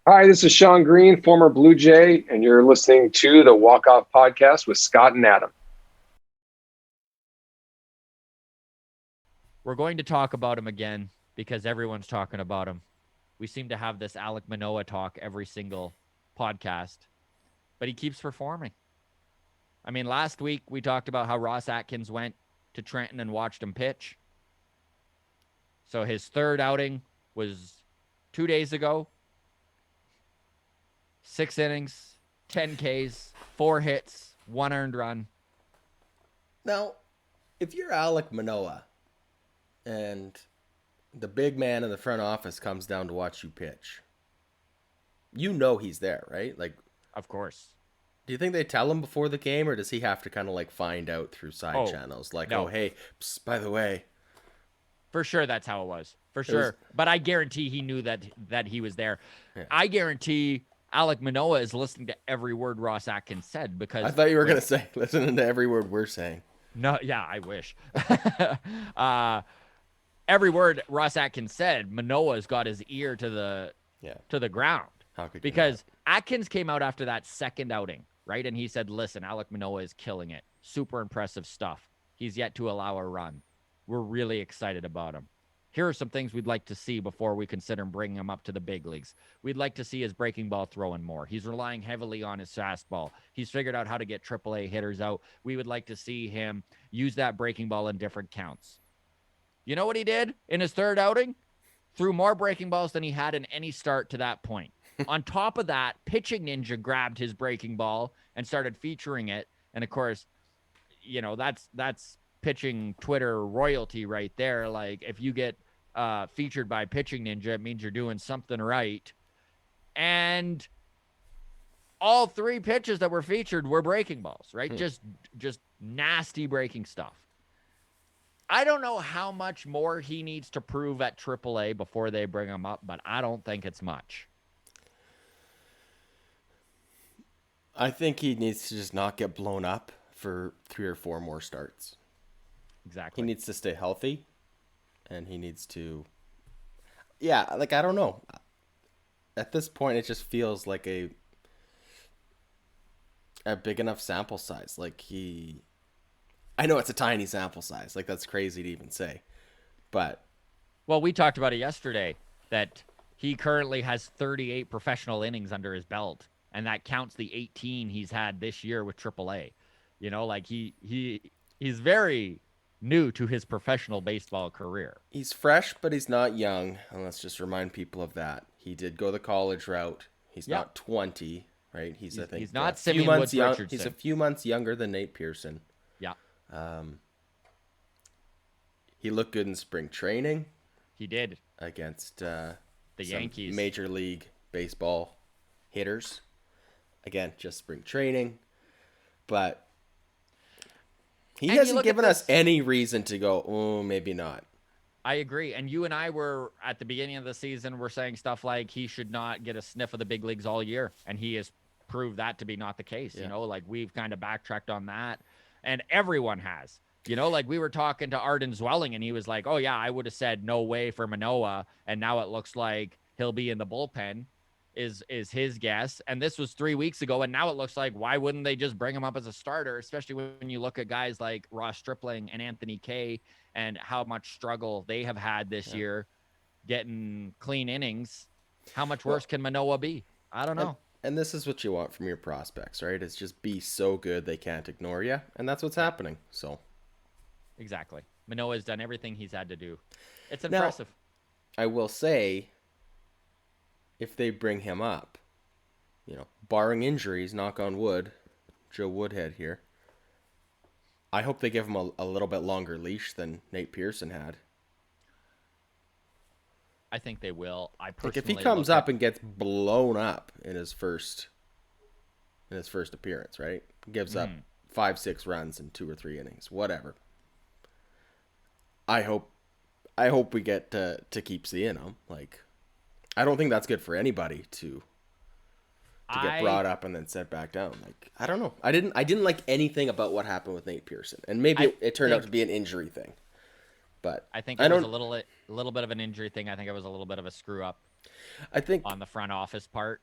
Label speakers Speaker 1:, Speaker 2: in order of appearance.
Speaker 1: Hi, this is Sean Green, former Blue Jay, and you're listening to the Walk Off Podcast with Scott and Adam.
Speaker 2: We're going to talk about him again because everyone's talking about him. We seem to have this Alek Manoah talk every single podcast, but he keeps performing. I mean, last week we talked about how Ross Atkins went to Trenton and watched him pitch. So his third outing was 2 days ago. 6 innings, 10 Ks, 4 hits, 1 earned run.
Speaker 3: Now, if you're Alek Manoah and the big man in the front office comes down to watch you pitch, you know he's there, right? Like,
Speaker 2: Of course.
Speaker 3: do you think they tell him before the game, or does he have to kind of like find out through side channels? Like,
Speaker 2: no.
Speaker 3: oh, hey, psst, by the way.
Speaker 2: For sure, that's how it was. For sure. But I guarantee he knew that he was there. Yeah. I guarantee Alek Manoah is listening to every word Ross Atkins said because
Speaker 3: I thought you were going to say listening to every word we're saying.
Speaker 2: No, yeah, I wish. Every word Ross Atkins said, Manoah's got his ear to the ground.
Speaker 3: How could you
Speaker 2: because Atkins came out after that second outing, right? And he said, listen, Alek Manoah is killing it. Super impressive stuff. He's yet to allow a run. We're really excited about him. Here are some things we'd like to see before we consider bringing him up to the big leagues. We'd like to see his breaking ball throwing more. He's relying heavily on his fastball. He's figured out how to get AAA hitters out. We would like to see him use that breaking ball in different counts. You know what he did in his third outing? Threw more breaking balls than he had in any start to that point. On top of that, Pitching Ninja grabbed his breaking ball and started featuring it. And of course, you know, that's pitching Twitter royalty right there. Like, if you get featured by Pitching Ninja, it means you're doing something right. And all 3 pitches that were featured were breaking balls, right? Just nasty breaking stuff. I don't know how much more he needs to prove at AAA before they bring him up, but I don't think it's much.
Speaker 3: I think he needs to just not get blown up for 3 or 4 more starts.
Speaker 2: Exactly.
Speaker 3: He needs to stay healthy, and he needs to... Yeah, like, I don't know. At this point, it just feels like a big enough sample size. Like, I know it's a tiny sample size. Like, that's crazy to even say. But...
Speaker 2: Well, we talked about it yesterday, that he currently has 38 professional innings under his belt, and that counts the 18 he's had this year with AAA. You know, like, he's very new to his professional baseball career.
Speaker 3: He's fresh, but he's not young. And let's just remind people of that. He did go the college route. He's not 20, right? He's I think
Speaker 2: he's not Simeon Woods Richardson.
Speaker 3: He's a few months younger than Nate Pearson.
Speaker 2: Yeah.
Speaker 3: He looked good in spring training.
Speaker 2: He did
Speaker 3: against
Speaker 2: the Yankees,
Speaker 3: Major League Baseball hitters. Again, just spring training, but he hasn't given us any reason to go, oh, maybe not.
Speaker 2: I agree. And you and I were, at the beginning of the season, were saying stuff like he should not get a sniff of the big leagues all year. And he has proved that to be not the case. Yeah. You know, like, we've kind of backtracked on that. And everyone has. You know, like, we were talking to Arden Zwelling, and he was like, oh, yeah, I would have said no way for Manoah. And now it looks like he'll be in the bullpen. Is his guess. And this was 3 weeks ago, and now it looks like, why wouldn't they just bring him up as a starter, especially when you look at guys like Ross Stripling and Anthony Kay and how much struggle they have had this year getting clean innings. How much worse can Manoah be? I don't know.
Speaker 3: And this is what you want from your prospects, right? It's just be so good they can't ignore you, and that's what's happening. So
Speaker 2: exactly. Manoah has done everything he's had to do. It's impressive.
Speaker 3: Now, I will say, if they bring him up, you know, barring injuries, knock on wood, Joe Woodhead here, I hope they give him a little bit longer leash than Nate Pearson had.
Speaker 2: I think they will. I personally,
Speaker 3: like, if he comes up and gets blown up in his first appearance, right? Gives up 5-6 runs in 2 or 3 innings, whatever. I hope we get to keep seeing him. Like, I don't think that's good for anybody to get brought up and then set back down. Like, I don't know. I didn't like anything about what happened with Nate Pearson, and maybe it turned out to be an injury thing. But
Speaker 2: I think it was a little bit of an injury thing. I think it was a little bit of a screw up.
Speaker 3: I think
Speaker 2: on the front office part.